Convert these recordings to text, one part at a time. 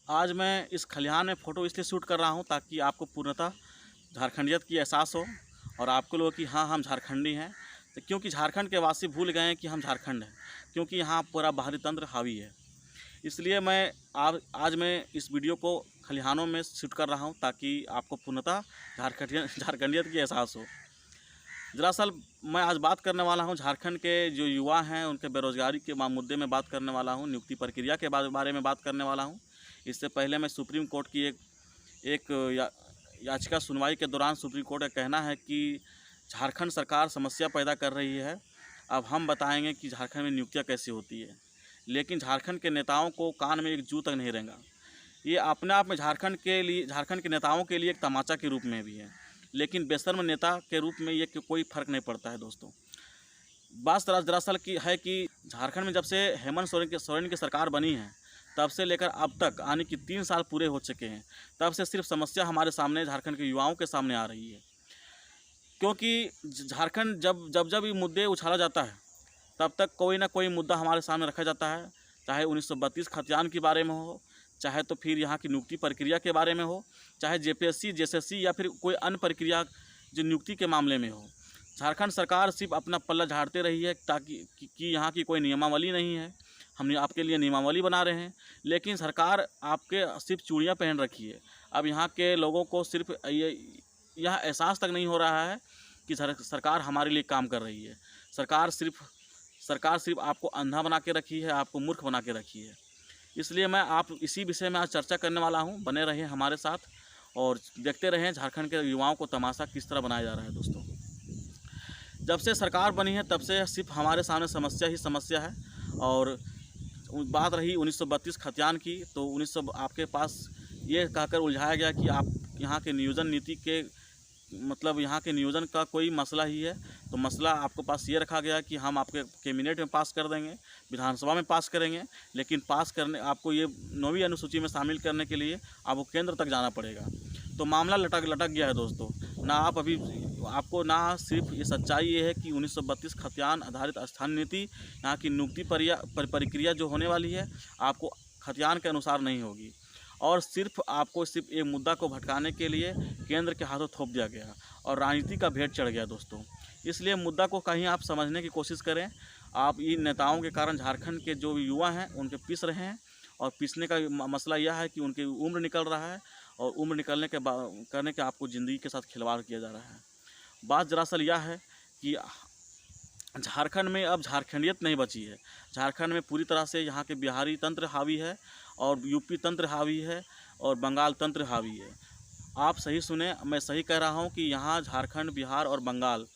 आज मैं इस खलिहान में फ़ोटो इसलिए शूट कर रहा हूँ ताकि आपको पूर्णतः झारखंडियत की एहसास हो और आपको लोग कि हाँ हम झारखंडी हैं। तो क्योंकि झारखंड के वासी भूल गए हैं कि हम झारखंड हैं, क्योंकि यहाँ पूरा बाहरी तंत्र हावी है। इसलिए मैं आज मैं इस वीडियो को खलिहानों में शूट कर रहा हूँ ताकि आपको पूर्णतः झारखंडियत की एहसास हो। दरअसल मैं आज बात करने वाला हूँ झारखंड के जो युवा हैं उनके बेरोज़गारी के मुद्दे में बात करने वाला हूँ, नियुक्ति प्रक्रिया के बारे में बात करने वाला हूँ। इससे पहले मैं सुप्रीम कोर्ट की एक याचिका सुनवाई के दौरान सुप्रीम कोर्ट का कहना है कि झारखंड सरकार समस्या पैदा कर रही है। अब हम बताएंगे कि झारखंड में नियुक्तियाँ कैसे होती है, लेकिन झारखंड के नेताओं को कान में एक जू तक नहीं रहेगा। ये अपने आप में झारखंड के नेताओं के लिए एक तमाचा के रूप में भी है, लेकिन बेशर्म नेता के रूप में ये कोई फ़र्क नहीं पड़ता है। दोस्तों, बात दरअसल की है कि झारखंड में जब से हेमंत सोरेन की सरकार बनी है तब से लेकर अब तक आने की 3 साल पूरे हो चुके हैं, तब से सिर्फ समस्या हमारे सामने झारखंड के युवाओं के सामने आ रही है। क्योंकि झारखंड जब ये मुद्दे उछाला जाता है तब तक कोई ना कोई मुद्दा हमारे सामने रखा जाता है, चाहे 1932 खतियान के बारे में हो, चाहे तो फिर यहाँ की नियुक्ति प्रक्रिया के बारे में हो, चाहे जेपीएससी जेएसएससी या फिर कोई अन्य प्रक्रिया जो नियुक्ति के मामले में हो। झारखंड सरकार सिर्फ अपना पल्ला झाड़ते रही है ताकि यहाँ की कोई नियमावली नहीं है। हम आपके लिए नियमावली बना रहे हैं, लेकिन सरकार आपके सिर्फ चूड़ियाँ पहन रखी है। अब यहाँ के लोगों को सिर्फ यह एहसास तक नहीं हो रहा है कि सरकार हमारे लिए काम कर रही है। सरकार सिर्फ आपको अंधा बना के रखी है, आपको मूर्ख बना के रखी है। इसलिए मैं इसी विषय में आज चर्चा करने वाला हूं। बने रहें हमारे साथ और देखते रहें झारखंड के युवाओं को तमाशा किस तरह बनाया जा रहा है। दोस्तों, जब से सरकार बनी है तब से सिर्फ हमारे सामने समस्या ही समस्या है। और बात रही 1932 खतियान की, तो 1900 आपके पास ये कहकर उलझाया गया कि आप यहाँ के नियोजन नीति के मतलब यहाँ के नियोजन का कोई मसला ही है। तो मसला आपके पास ये रखा गया कि हम आपके कैबिनेट में पास कर देंगे, विधानसभा में पास करेंगे, लेकिन पास करने आपको ये 9वीं अनुसूची में शामिल करने के लिए आपको केंद्र तक जाना पड़ेगा। तो मामला लटक गया है। दोस्तों, आपको ना सिर्फ ये सच्चाई ये है कि 1932 खतियान आधारित स्थानीय नीति यहाँ की नियुक्ति प्रक्रिया जो होने वाली है आपको खतियान के अनुसार नहीं होगी, और सिर्फ एक मुद्दा को भटकाने के लिए केंद्र के हाथों थोप दिया गया और राजनीति का भेंट चढ़ गया। दोस्तों, इसलिए मुद्दा को कहीं आप समझने की कोशिश करें। आप इन नेताओं के कारण झारखंड के जो युवा हैं उनके पिस रहे हैं, और पिसने का मसला यह है कि उनकी उम्र निकल रहा है, और उम्र निकलने के करने के आपको ज़िंदगी के साथ खिलवाड़ किया जा रहा है। बात दरअसल यह है कि झारखंड में अब झारखंडियत नहीं बची है। झारखंड में पूरी तरह से यहाँ के बिहारी तंत्र हावी है, और यूपी तंत्र हावी है, और बंगाल तंत्र हावी है। आप सही सुने, मैं सही कह रहा हूँ कि यहाँ झारखंड, बिहार और बंगाल,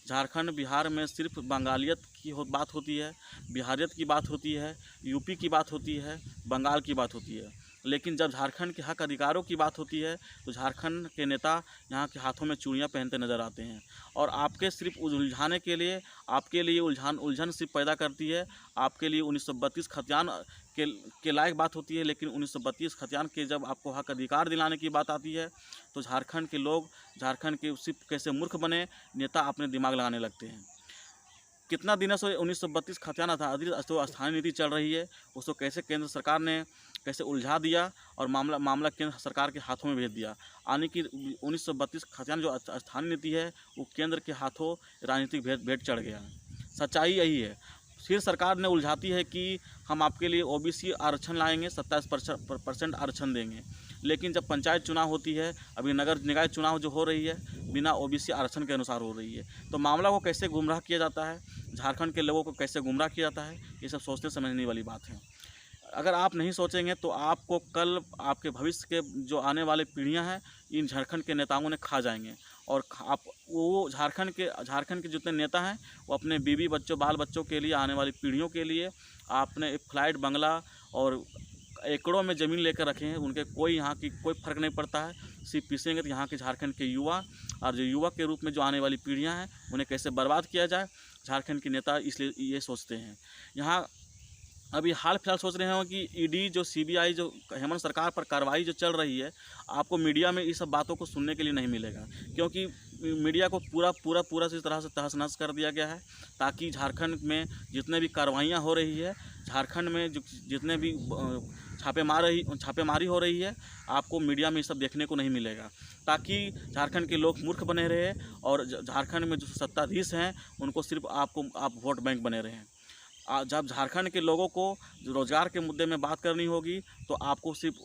झारखंड बिहार में सिर्फ बंगालियत की बात होती है, बिहारियत की बात होती है, यूपी की बात होती है, बंगाल की बात होती है। लेकिन जब झारखंड के हक अधिकारों की बात होती है तो झारखंड के नेता यहाँ के हाथों में चूड़ियाँ पहनते नज़र आते हैं, और आपके सिर्फ उलझाने के लिए, आपके लिए उलझन सिर्फ पैदा करती है। आपके लिए 1932 खतियान के लायक बात होती है, लेकिन 1932 खतियान के जब आपको हक अधिकार दिलाने की बात आती है तो झारखंड के लोग, झारखंड के सिर्फ कैसे मूर्ख बने नेता अपने दिमाग लगाने लगते हैं। कितना दिनों से 1932 खतियान आधारित स्थानीय नीति चल रही है, उसको कैसे केंद्र सरकार ने कैसे उलझा दिया और मामला केंद्र सरकार के हाथों में भेज दिया। यानी कि 1932 खतियान जो स्थानीय नीति है वो केंद्र के हाथों राजनीतिक भेंट चढ़ गया। सच्चाई यही है। फिर सरकार ने उलझाती है कि हम आपके लिए ओबीसी आरक्षण लाएंगे, 27% आरक्षण देंगे, लेकिन जब पंचायत चुनाव होती है, अभी नगर निकाय चुनाव जो हो रही है, बिना ओबीसी आरक्षण के अनुसार हो रही है। तो मामला को कैसे गुमराह किया जाता है, झारखंड के लोगों को कैसे गुमराह किया जाता है, ये सब सोचने समझने वाली बात है। अगर आप नहीं सोचेंगे तो आपको कल आपके भविष्य के जो आने वाले पीढ़ियां हैं इन झारखंड के नेताओं ने खा जाएंगे, और वो झारखंड के जितने नेता हैं वो अपने बीवी बच्चों, बाल बच्चों के लिए, आने वाली पीढ़ियों के लिए आपने एक फ्लाइट, बंगला और एकड़ों में ज़मीन लेकर रखे हैं। उनके यहाँ की कोई फ़र्क नहीं पड़ता है। सिर्फ पीसेंगे तो यहाँ के झारखंड के युवा, और जो युवा के रूप में जो आने वाली पीढ़ियाँ हैं उन्हें कैसे बर्बाद किया जाए, झारखंड के नेता इसलिए ये सोचते हैं। यहाँ अभी हाल फिलहाल सोच रहे हो कि ईडी जो सीबीआई जो हेमंत सरकार पर कार्रवाई जो चल रही है, आपको मीडिया में ये सब बातों को सुनने के लिए नहीं मिलेगा, क्योंकि मीडिया को पूरा इस तरह से तहस नहस कर दिया गया है, ताकि झारखंड में जितने भी कार्रवाइयाँ हो रही है, झारखंड में जो जितने भी छापेमारी हो रही है, आपको मीडिया में ये सब देखने को नहीं मिलेगा, ताकि झारखंड के लोग मूर्ख बने रहे और झारखंड में जो सत्ताधीश हैं उनको सिर्फ आप वोट बैंक बने रहें। जब झारखंड के लोगों को रोज़गार के मुद्दे में बात करनी होगी तो आपको सिर्फ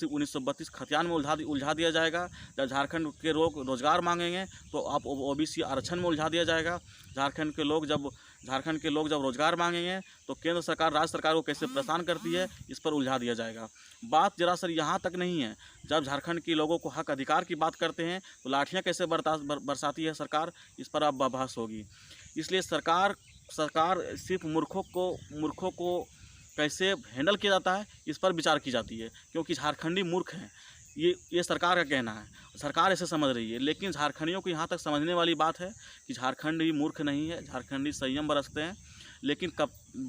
1932 खतियान में उलझा दिया जाएगा। जब झारखंड के लोग रोज़गार मांगेंगे तो आप ओबीसी आरक्षण में उलझा दिया जाएगा। झारखंड के लोग जब रोज़गार मांगेंगे तो केंद्र सरकार राज्य सरकार को कैसे परेशान करती है, इस पर उलझा दिया जाएगा। बात जरा सर यहाँ तक नहीं है, जब झारखंड के लोगों को हक अधिकार की बात करते हैं तो लाठियाँ कैसे बरसाती है सरकार, इस पर अब बहस होगी। इसलिए सरकार सिर्फ मूर्खों को कैसे हैंडल किया जाता है, इस पर विचार की जाती है, क्योंकि झारखंडी मूर्ख हैं, ये सरकार का कहना है, सरकार ऐसे समझ रही है। लेकिन झारखंडियों को यहाँ तक समझने वाली बात है कि झारखंडी मूर्ख नहीं है, झारखंडी संयम बरतते हैं। लेकिन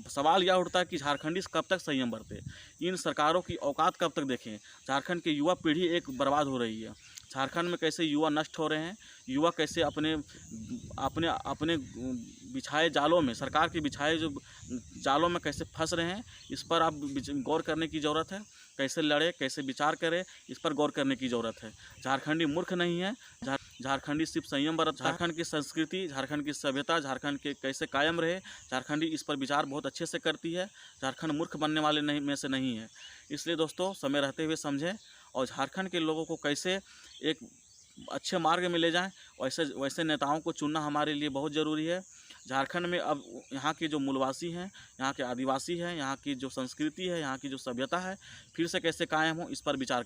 सवाल यह उठता है कि झारखंडी कब तक संयम बरते, इन सरकारों की औकात कब तक देखें। झारखंड की युवा पीढ़ी एक बर्बाद हो रही है, झारखंड में कैसे युवा नष्ट हो रहे हैं, युवा कैसे अपने बिछाए जालों में, सरकार के बिछाए जो जालों में कैसे फंस रहे हैं, इस पर आप गौर करने की ज़रूरत है। कैसे लड़े, कैसे विचार करें, इस पर गौर करने की ज़रूरत है। झारखंडी मूर्ख नहीं है, झारखंडी सिर्फ संयम बरत, झारखंड की संस्कृति, झारखंड की सभ्यता, झारखंड के कैसे कायम रहे, झारखंडी इस पर विचार बहुत अच्छे से करती है। झारखंड मूर्ख बनने वाले में से नहीं है। इसलिए दोस्तों, समय रहते हुए समझें और झारखंड के लोगों को कैसे एक अच्छे मार्ग में ले जाएं, वैसे नेताओं को चुनना हमारे लिए बहुत ज़रूरी है। झारखंड में अब यहाँ के जो मूलवासी हैं, यहाँ के आदिवासी हैं, यहाँ की जो संस्कृति है, यहाँ की जो सभ्यता है, फिर से कैसे कायम हो, इस पर विचार